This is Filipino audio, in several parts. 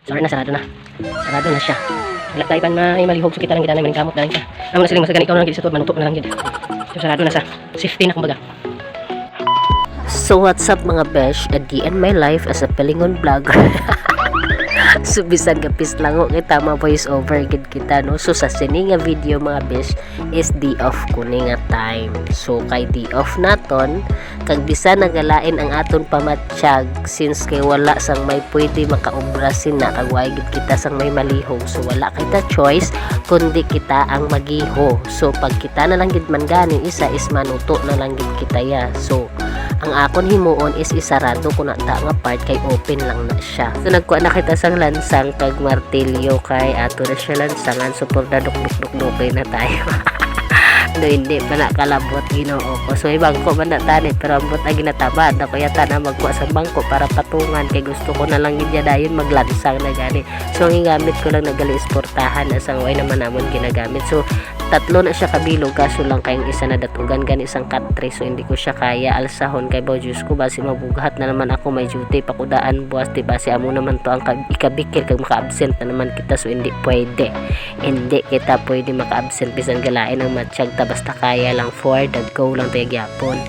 Sorry na, sarado na. Sarado na siya. Wala tayo pan malihog so kita lang gidanay maning kamot na lang siya. Amo na siling masagan ikaw na lang gid sa tod manutok na lang gid. So sarado na sa safety na kumbaga. So what's up mga besh, adi and my life as a Pelingon vlogger. So bisan kapis lango kay tama voice over gid kita no. So sa sini nga video mga besh is day off ko ni nga time. So kay day off naton kag bisan nagalain ang aton pamatsyag since kay wala sang may pwede makaubrasin na kag way gid kita sang may malihog. So wala kita choice kundi kita ang magiho. So pag kita na lang gid man gani isa is manuto na lang gid kita ya. So ang akon himuon is isarado ko na ta nga part kay open lang na siya. So nagkuha na kita sang lansang kag martilyo kay ato na siya lansangan so por na duk-duk-duk na tayo. No, hindi pa na kalabot Ginoo ko. So ibangko man na tani pero ambot ang ginatabad ako yata na magkuha sa bangko para patungan kay gusto ko na lang gid dayon maglansang na gani. So ang gamit ko lang nagali isportahan asang way naman namon ginagamit. So tatlo na siya kabilog kaso lang kayong isa na datugan gani isang katre so hindi ko siya kaya alsahon kay Diyos ko basi mabugahat na naman ako may duty pakudaan buwas di basi amo naman to ang ikabikil kag maka-absent na naman kita so hindi kita pwede maka-absent bisan galain ang matsyag ta basta kaya lang for the go lang tayo gyapon.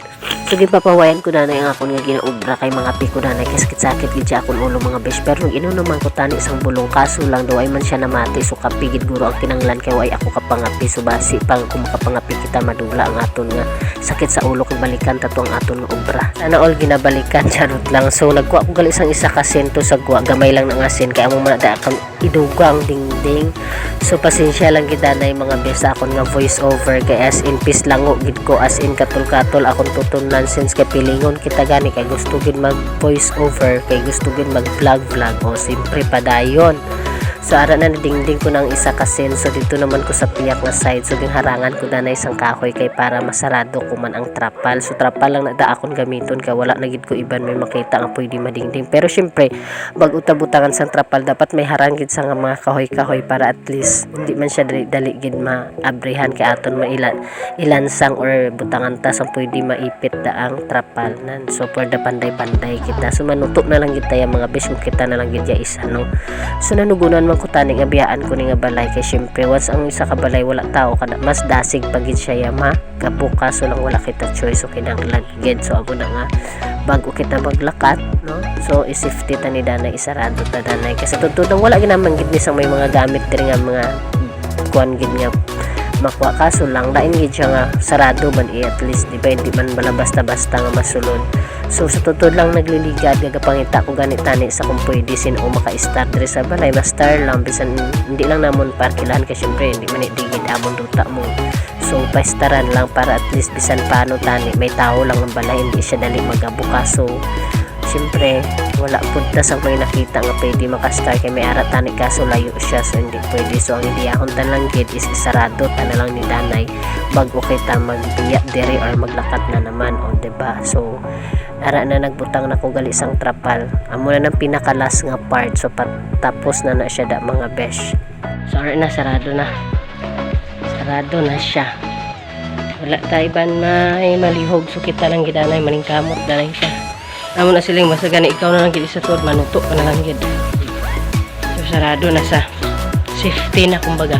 So gipapawayan ko na ang akon nga ginaubra kay mga piko na sakit-sakit gid akon ulo mga besh pero ino naman ko tani isang bulong kaso lang daw ay man siya namati so kapigid guro ang tinanglan kay way ako kapangapi so basi pang kung makapangapi kita madula ang aton nga sakit sa ulo kung balikan tato ang aton nga ubra. Sana all ginabalikan charot lang. So nagkuha ko gali isang isa ka sento sa guwa gamay lang ng asin kay amo man da kang idugang dingding. So pasensya lang gid na mga besh akon nga voice over kay as in peace lango gid ko as in katol-katol akon tutunan since kay pilingon kita gani kay gusto gid mag voice over kay gusto gid mag vlog o simpre padayon. So ara na dingding ko ng isa ka sen so dito naman ko sa piyak na side so harangan ko na isang kahoy kay para masarado ko man ang trapal. So trapal lang na da akon gamiton kay wala na gid ko iban may makita nga pwede madingding pero syempre bag utabutangan sang trapal dapat may harang gid sa mga kahoy-kahoy para at least hindi man siya dali gid maabrehan kay aton ilansang or butangan ta sang pwede maipit da ang trapal nan. So for the panday-panday kita so manuto na lang gid tayo mga besh kita na lang gid ya isa no. So nanugunan man ko tani nga biyaan ko ni nga balay kay syempre once ang isa ka balay wala tao kada mas dasig pagid siya ya kabuka so lang wala kita choice so kinahanglan gid so abo na nga bago kita maglakat no. So i-safety ta ni danay isarado ta danay kasi tudtudang wala ginaman gid ni sang may mga gamit diri nga mga kuan gid nga makuha kaso lang lain gid siya nga sarado man at least di ba hindi man bala basta-basta nga masulod. So sa tutod lang nagliligad gagapangita ko ganit tani sa kung pwede sin o maka-start diri sa balay ma-star lang bisan hindi lang namon parkilan kasi syempre hindi man digid amon duta mo. So pa-staran lang para at least bisan paano tani may tao lang ang balay hindi siya dali magabukas. So syempre wala pud ta sang may nakita nga pwede maka-start kay may ara tani kaso layo siya so hindi pwede. So ang ideyahon tan lang gid is isarado ta na lang ni danay bago kita magbiya diri or maglakat na naman o diba. So ara na nagbutang na ko gali sang trapal amo na ng pinakalas nga part so tapos na siya da mga besh. Sorry na, sarado na siya. Wala tayo ban may malihog so kita lang gidanay maning kamot na lang siya. Amo na siling masagan ikaw na lang gid sa tod manuto na lang gid. So sarado na sa safety na kumbaga.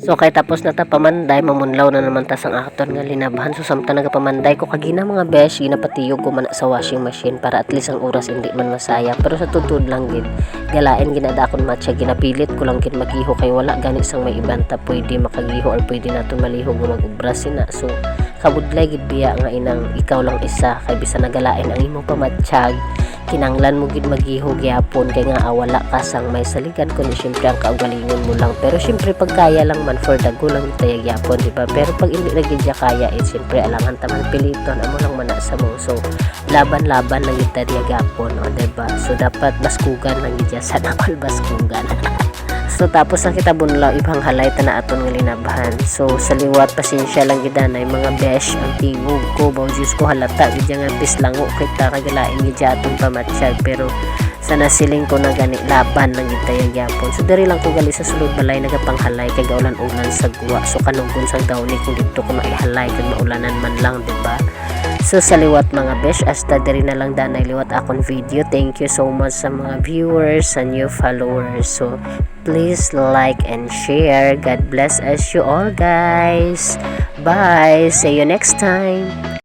So kay tapos na ta pamanday mamunlaw na naman ta sang aton nga linabahan so samtang nagapamanday ko kagina mga besh ginapatiyog ko man sa washing machine para at least ang oras hindi man masayang pero sa tutod lang gid galain ginada akon matcha ginapilit ko lang gid magiho kay wala gani sang may ibanta pwede makagiho or pwede naton malihog nga mag-ubra sina. So kabudlay gid biya nga inang ikaw lang isa kay bisan nagalain ang imong pamatsyag kinanglan mo gid magiho gyapon kay nga wala ka sang may saligan kundi syempre ang kaugalingon mo lang pero syempre pag kaya lang man for the go lang tayo gyapon diba pero pag hindi na gid kaya syempre alangan taman piliton amo lang man sa mo. So laban-laban lang gid tayo gyapon o diba. So dapat baskugan lang gid sa all baskugan. So tapos na kita bunlaw ibang halay ta na aton nga linabahan. So sa liwat pasensya lang gid na mga besh ang tingog ko Diyos ko halata gid nga pislango kay ta kagalain gid aton pamatsyag pero sa nasiling ko na gani laban lang gid tayo gyapon. So diri lang ko gali sa sulod balay nagapanghalay kay gaulan-ulan sa guwa so kanunggon sang dawni kung didto ko maihalay kay maulanan man lang diba. So sa liwat mga besh, hasta diri na lang danay liwat akong video. Thank you so much sa mga viewers and new followers. So please like and share. God bless us you all guys. Bye. See you next time.